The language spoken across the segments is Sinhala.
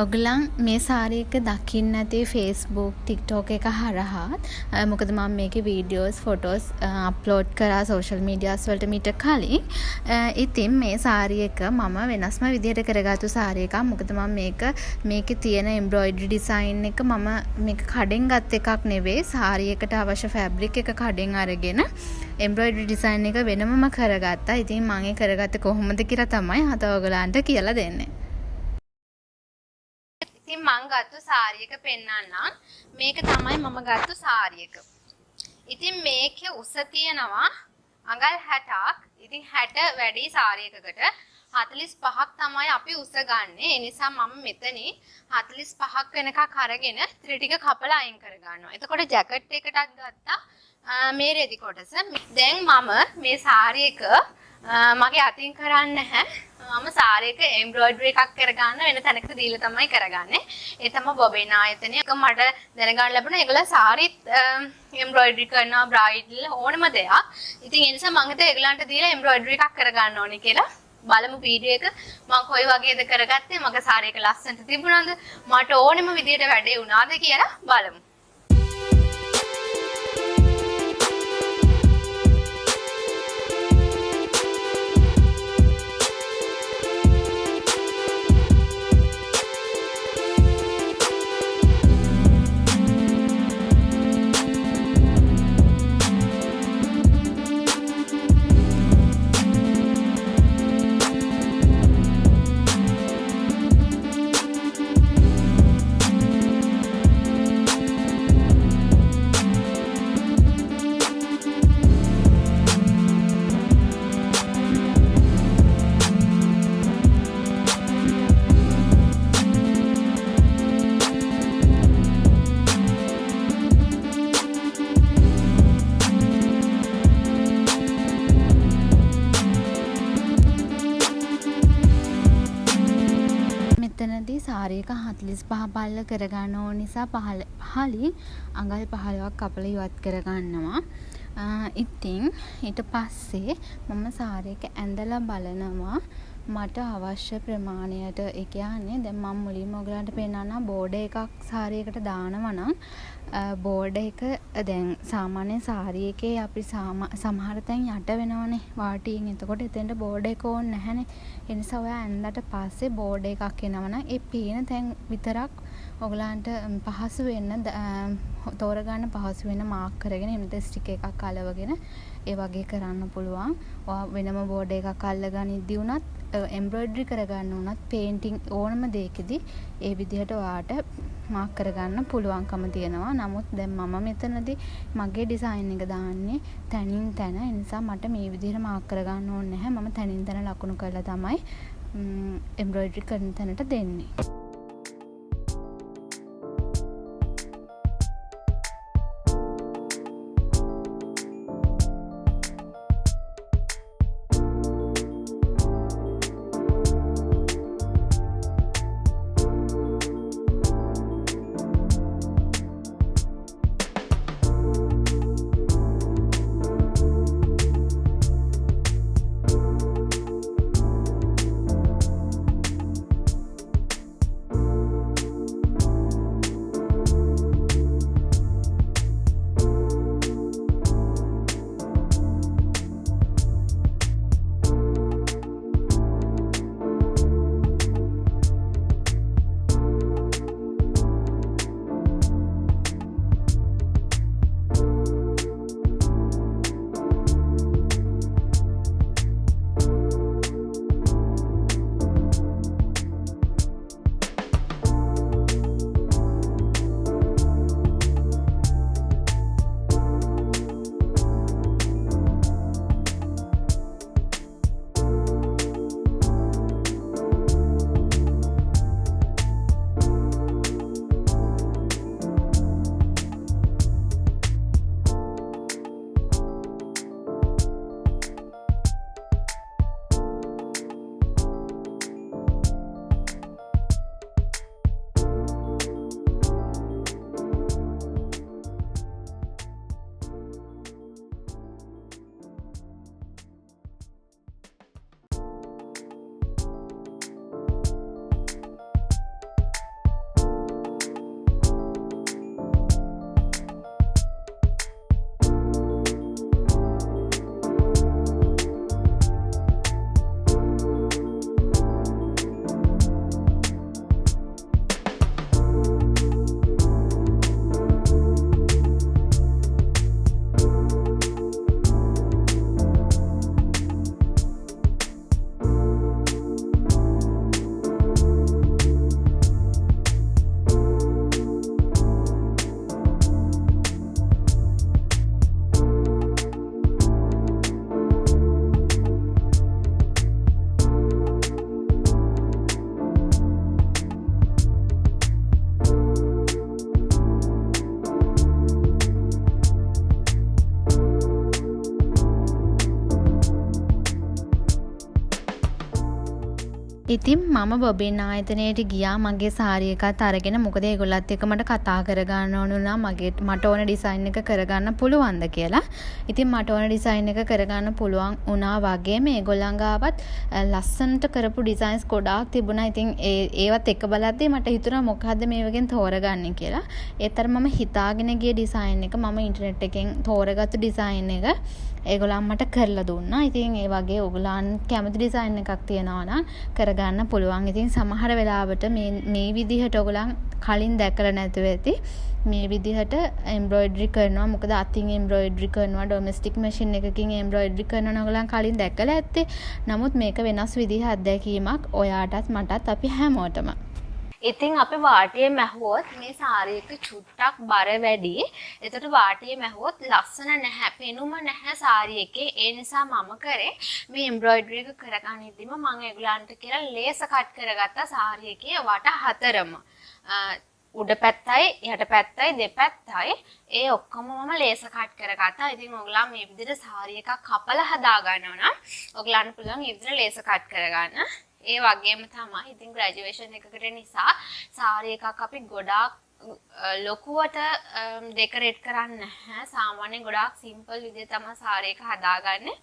ඔගලන් මේ සාරී එක දකින්න ඇති Facebook, TikTok එක හරහා. මොකද මම මේකේ වීඩියෝස්, ෆොටෝස් අප්ලෝඩ් කරා සෝෂල් මීඩියාස් වලට මීට කලින්. ඉතින් මේ සාරී එක මම වෙනස්ම විදිහට කරගත්තු සාරී එකක්. මොකද මම මේකේ තියෙන එම්බ්‍රොයිඩරි ඩිසයින් එක මම මේක කඩෙන් ගත් එකක් නෙවෙයි. සාරී එකට අවශ්‍ය ෆැබ්‍රික් එක කඩෙන් අරගෙන එම්බ්‍රොයිඩරි ඩිසයින් එක වෙනමම කරගත්තා. ඉතින් මම ඒ කරගත්තේ කොහොමද කියලා තමයි අද ඔයගලන්ට කියලා දෙන්නේ. ඉතින් මම ගත්ත සාරී එක පෙන්නන්නම්. මේක තමයි මම ගත්ත සාරී එක. ඉතින් මේකේ උස තියෙනවා අඟල් 60ක්. ඉතින් 60 වැඩි සාරී එකකට 45ක් තමයි අපි උස ගන්නෙ. ඒ නිසා මම මෙතනින් 45ක් වෙනකක් අරගෙන ත්‍රි ටික කපලා අයින් කර ගන්නවා. එතකොට ජැකට් එකටත් ගත්තා මේ රෙදි කොටස. දැන් මම මේ සාරී එක මගේ අතින් කරන්නේ නැහැ. මම සාරී එක එම්බ්‍රොයිඩරි එකක් කරගන්න වෙන තැනකට දීලා තමයි කරගන්නේ. ඒ තමයි බොබින් ආයතනය. ඒක මට දැනගන්න ලැබුණා. ඒගොල්ලෝ සාරීත් එම්බ්‍රොයිඩරි කරනවා, බ්‍රයිඩල් ඕනම දෙයක්. ඉතින් ඒ නිසා මම හිතුවා ඒගොල්ලන්ට දීලා එම්බ්‍රොයිඩරි එකක් කරගන්න ඕනේ කියලා. බලමු වීඩියෝ එක මම කොයි වගේද කරගත්තේ, මගේ සාරී එක ලස්සනට තිබුණාද, මට ඕනෙම විදියට වැඩේ වුණාද කියලා බලමු. මෙතනදී සාරී එක 45 පල්ල කරගන්න ඕන නිසා පහලින් අඟල් 15ක් කපලා ඉවත් කරගන්නවා. ඉතින් ඊට පස්සේ මම සාරී එක ඇඳලා බලනවා මට අවශ්‍ය ප්‍රමාණයට. ඒ කියන්නේ දැන් මම මුලින්ම ඔයගලන්ට පෙන්නන්නම් බෝඩර් එකක් සාරී එකට දානවා නම් බෝඩර් එක දැන් සාමාන්‍ය සාරී එකේ අපි සමහර තැන් යට වෙනවනේ වාටියෙන්. එතකොට එතෙන්ට බෝඩර් එක ඕනේ නැහැනේ. ඒ නිසා ඔයා ඇඳලා පස්සේ බෝඩර් එකක් එනවනම් ඒ පේන තැන් විතරක් ඔයගලන්ට පහසු වෙන්න තෝරගන්න පහසු වෙන මාක් කරගෙන එමුද ස්ටික් එකක් අලවගෙන ඒ වගේ කරන්න පුළුවන්. ඔයා වෙනම බෝඩර් එකක් අල්ලගනිද්දී උනත් එම්බ්‍රොයිඩරි කරගන්න උනත් පේන්ටිං ඕනම දෙයකදී ඒ විදිහට ඔයාට මාක් කරගන්න පුළුවන්කම තියෙනවා. නමුත් දැන් මම මෙතනදී මගේ ඩිසයින් එක දාන්නේ තනින් තන. ඒ නිසා මට මේ විදිහට මාක් කරගන්න ඕනේ නැහැ. මම තනින් තන ලකුණු කරලා තමයි එම්බ්‍රොයිඩරි කරන තැනට දෙන්නේ. ඉතින් මම බොබින් ආයතනයට ගියා මගේ සාරි එකත් අරගෙන. මොකද ඒගොල්ලත් එක්ක මට කතා කරගන්න ඕන වුණා මට ඕන ඩිසයින් එක කරගන්න පුළුවන්ද කියලා. ඉතින් මට ඕන ඩිසයින් එක කරගන්න පුළුවන් වුණා වගේ මේගොල්ලන් ගාවත් ලස්සනට කරපු ඩිසයින්ස් ගොඩාක් තිබුණා. ඉතින් ඒවත් එක බලද්දී මට හිතුණා මොකද්ද මේ වගේ තෝරගන්නේ කියලා. ඒතර මම හිතාගෙන ගිය ඩිසයින් එක මම ඉන්ටර්නෙට් එකෙන් තෝරගත්තු ඩිසයින් එක ඒගොල්ලන් මට කරලා දුන්නා. ඉතින් ඒ වගේ ඔයගොල්ලන් කැමති ඩිසයින් එකක් තියෙනවා නම් කරගන්න පුළුවන්. ඉතින් සමහර වෙලාවට මේ විදිහට ඔයගොල්ලන් කලින් දැකලා නැතුව ඇති මේ විදිහට එම්බ්‍රොයිඩරි කරනවා. මොකද අතින් එම්බ්‍රොයිඩරි කරනවා ඩොමෙස්ටික් මැෂින් එකකින් එම්බ්‍රොයිඩරි කරනවා ඔයගොල්ලන් කලින් දැකලා ඇත්තේ. නමුත් මේක වෙනස් විදිහ අත්දැකීමක් ඔයාටත් මටත් අපි හැමෝටම. ඉතින් අපි වාටියේ මැහුවොත් මේ සාරි එක චුට්ටක් බර වැඩි. ඒකට වාටියේ මැහුවොත් ලස්සන නැහැ, පෙනුම නැහැ සාරි එකේ. ඒ නිසා මම කරේ මේ එම්බ්‍රොයිඩරි එක කරගනිද්දිම මම ඒගොල්ලන්ට කියලා ලේස කට් කරගත්තා සාරි එකේ වට හතරම. උඩ පැත්තයි යට පැත්තයි දෙපැත්තයි ඒ ඔක්කොම මම ලේස කට් කරගත්තා. ඉතින් ඔයගොල්ලන් මේ විදිහට සාරි එකක් කපලා හදා ගන්නවා නම් ඔයගොල්ලන්ට පුළුවන් මේ විදිහට ලේස කට් කරගන්න. ඒ වගේම තමයි ඉතින් ග්‍රැජුවේෂන් එකකට නිසා සාරි එකක් අපි ගොඩාක් ලොකුවට ඩෙකොරේට් කරන්නේ නැහැ. සාමාන්‍යයෙන් ගොඩාක් සිම්පල් විදිහට තමයි සාරි එක හදාගන්නේ.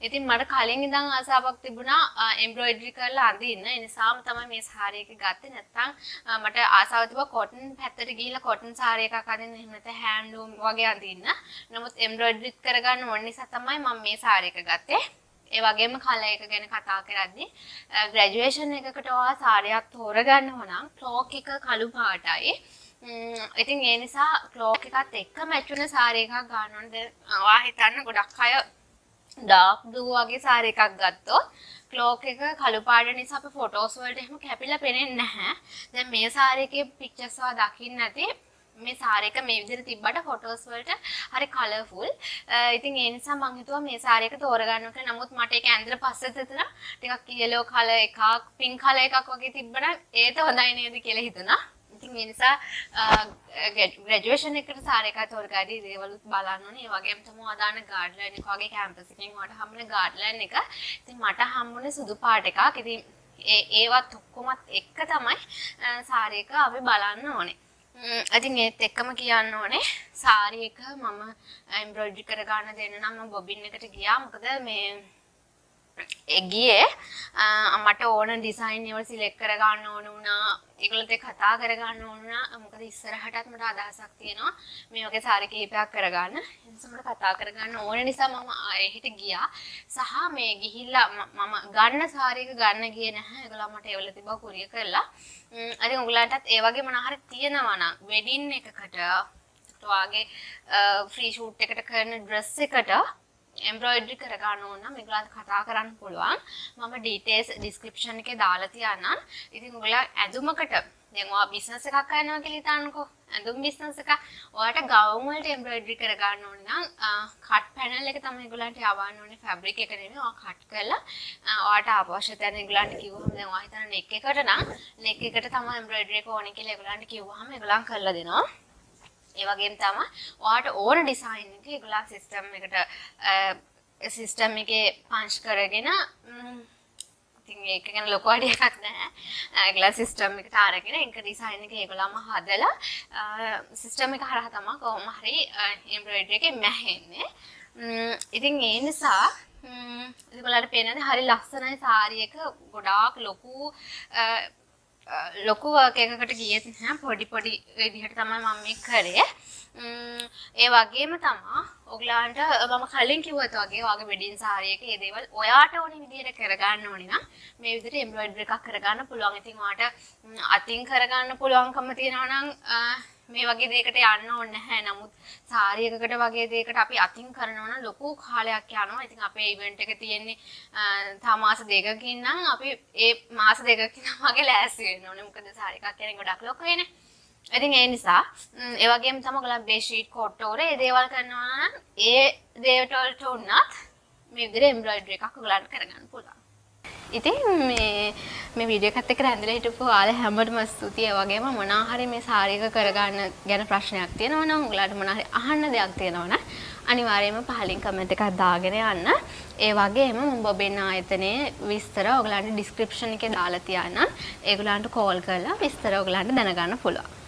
ඉතින් මට කලින් ඉඳන් ආසාවක් තිබුණා එම්බ්‍රොයිඩරි කරලා අඳින්න. ඒ නිසාම තමයි මේ සාරි එක ගත්තේ. නැත්තම් මට ආසාවක් තිබුණා කොටන් පැත්තට ගිහිල්ලා කොටන් සාරි එකක් අඳින්න. එහෙම නැත්නම් හෑන්ඩ්ලූම් වගේ අඳින්න. නමුත් එම්බ්‍රොයිඩරි කරගන්න ඕන නිසා තමයි මම මේ සාරි එක ගත්තේ. ඒ වගේම කලර් එක ගැන කතා කරද්දී ග්‍රැජුවේෂන් එකකට ඔයා සාරියක් තෝරගන්නවා නම් ක්ලෝක් එක කළු පාටයි. ඉතින් ඒ නිසා ක්ලෝක් එකත් එක්ක මැච් වෙන සාරි එකක් ගන්න ඕනේ. දැන් ඔයා හිතන්න ගොඩක් අය ඩාර්ක් බ්ලූ වගේ සාරි එකක් ගත්තොත් ක්ලෝක් එක කළු පාට නිසා අපේ ෆොටෝස් වලට එහෙම කැපිලා පේන්නේ නැහැ. දැන් මේ සාරි එකේ පික්චර්ස් ඔයා දකින්න නැති මේ සාරි එක මේ විදිහට තිබ්බට ෆොටෝස් වලට හරි කලර්ෆුල්. ඉතින් ඒ නිසා මම හිතුවා මේ සාරි එක තෝරගන්න කියලා. නමුත් මට ඒක ඇඳලා පස්සේ හිතුණා ටිකක් yellow කලර් එකක්, pink කලර් එකක් වගේ තිබ්බනම් ඒත් හොඳයි නේද කියලා හිතුණා. ඉතින් ඒ නිසා ග්‍රැජුවේෂන් එකට සාරි එකක් තෝරගාදී දේවලුත් බලන්න ඕනේ. ඒ වගේම තමයි අදාන ගාඩ්ලයින් එක වගේ කැම්පස් එකෙන් වලට හම්බුනේ ගාඩ්ලයින් එක. ඉතින් මට හම්බුනේ සුදු පාට එකක්. ඉතින් ඒවත් ඔක්කොමත් එක්ක තමයි සාරි එක අපි බලන්න ඕනේ. ඉතින් ඒත් එක්කම කියන්න ඕනේ සාරි එක මම එම්බ්‍රොයිඩරි කරගන්න දෙන්න නම් මම බොබින් එකට ගියා. මොකද මේ ගියේ මට ඕන ඩිසයින් ඒවල් සිලෙක්ට් කරගන්න ඕන වුණා. ඒගොල්ලොත් එක්ක කතා කරගන්න ඕන වුණා. මොකද ඉස්සරහටත් මට අදහසක් තියෙනවා මේ වගේ සාරි කිහිපයක් කරගන්න. ඒ නිසා මට කතා කරගන්න ඕන නිසා මම එහෙට ගියා. සහ මේ ගිහිල්ලා මම ගන්න සාරි එක ගන්න ගියේ නැහැ. ඒගොල්ලෝ මට ඒවල තිබ්බා කුරිය කරලා. අද උගලන්ටත් ඒ වගේ මොනවා හරි තියෙනවා නම් වෙඩින් එකකට ඔයාගේ ෆ්‍රී ෂූට් එකට කරන ඩ්‍රෙස් එකට එම්බ්‍රොයිඩරි කරගන්න ඕන නම් මේගොල්ලන්ට කතා කරන්න පුළුවන්. මම ඩීටේල්ස් ඩිස්ක්‍රිප්ෂන් එකේ දාලා තියන්නම්. ඉතින් ඔයගොල්ලෝ ඇඳුමකට දැන් ඔයා බිස්නස් එකක් කරනවා කියලා හිතන්නකෝ. ඇඳුම් බිස්නස් එකක්. ඔයාට ගවුම් වලට එම්බ්‍රොයිඩරි කරගන්න ඕන නම් කට් පැනල් එක තමයි ඒගොල්ලන්ට යවන්න ඕනේ. ෆැබ්‍රික් එක නෙමෙයි. ඔයා කට් කරලා ඔයාට අවශ්‍ය තැන ඒගොල්ලන්ට කිව්වම දැන් ඔයා හිතන නෙක් එකට නම් නෙක් එකට තමයි එම්බ්‍රොයිඩරි එක ඕනේ කියලා ඒගොල්ලන්ට කිව්වහම ඒගොල්ලන් කරලා දෙනවා. ඒ වගේම තමයි ඔයාට ඕන ඩිසයින් එක ඒගොල්ලන් සිස්ටම් එකේ පන්ච් කරගෙන ඉතින් ඒක ගැන ලොකු අඩියක් නැහැ. ඒගොල්ලන් සිස්ටම් එකට අරගෙන ඒක ඩිසයින් එක ඒගොල්ලන්ම හදලා සිස්ටම් එක හරහා තමයි කොහොම හරි එම්බ්‍රොයිඩරි එකේ මැහෙන්නේ. ඉතින් ඒ නිසා ඒගොල්ලන්ට පේනනේ හරි ලස්සනයි සාරි එක ගොඩාක් ලොකු වර්ක් එකකට ගියෙත් නැහැ. පොඩි විදිහට තමයි මම මේක කරේ. ඒ වගේම තමයි ඔයගලන්ට මම කලින් කිව්වත් වගේ ඔයාගේ වෙඩින් සාරි එක ඒ දේවල් ඔයාට ඕන විදිහට කරගන්න ඕනේ නම් මේ විදිහට එම්බ්‍රොයිඩරි එකක් කරගන්න පුළුවන්. ඉතින් ඔයාට අතින් කරගන්න පුළුවන්කම තියෙනවා නම් මේ වගේ දෙයකට යන්න ඕනේ නැහැ. නමුත් සාරි එකකට වගේ දෙයකට අපි අතින් කරනවා නම් ලොකු කාලයක් යනවා. ඉතින් අපේ ඉවෙන්ට් එක තියෙන්නේ තා මාස දෙකකින් නම් අපි ඒ මාස දෙකකින් වගේ ලෑස්ති වෙන්න ඕනේ. මොකද සාරි එකක් කියන්නේ ගොඩක් ලොකුයිනේ. ඉතින් ඒ නිසා ඒ වගේම තමයි ඔයගොල්ලෝ බේෂීට් කොට්ටෝරේ ඒ දේවල් කරනවා නම් ඒ දේවල් වලට උනත් මේ විදිහට එම්බ්‍රොයිඩරි එකක් ඔයගොල්ලන්ට කරගන්න පුළුවන්. ඉතින් මේ වීඩියෝ එකත් එක්ක රැඳිලා හිටපු ඔයාලා හැමෝටම ස්තුතියි. ඒ වගේම මොනවා හරි මේ සාරී එක කරගන්න ගැන ප්‍රශ්නයක් තියෙනවා නම් ඔයාලට මොනවා හරි අහන්න දෙයක් තියෙනවා නම් අනිවාර්යයෙන්ම පහලින් කමෙන්ට් එකක් දාගෙන යන්න. ඒ වගේම මම බොබින් ආයතනයේ විස්තර ඔයගලන්ට ඩිස්ක්‍රිප්ෂන් එකේ දාලා තියන්නම්. ඒගොල්ලන්ට කෝල් කරලා විස්තර ඔයගලන්ට දැනගන්න පුළුවන්.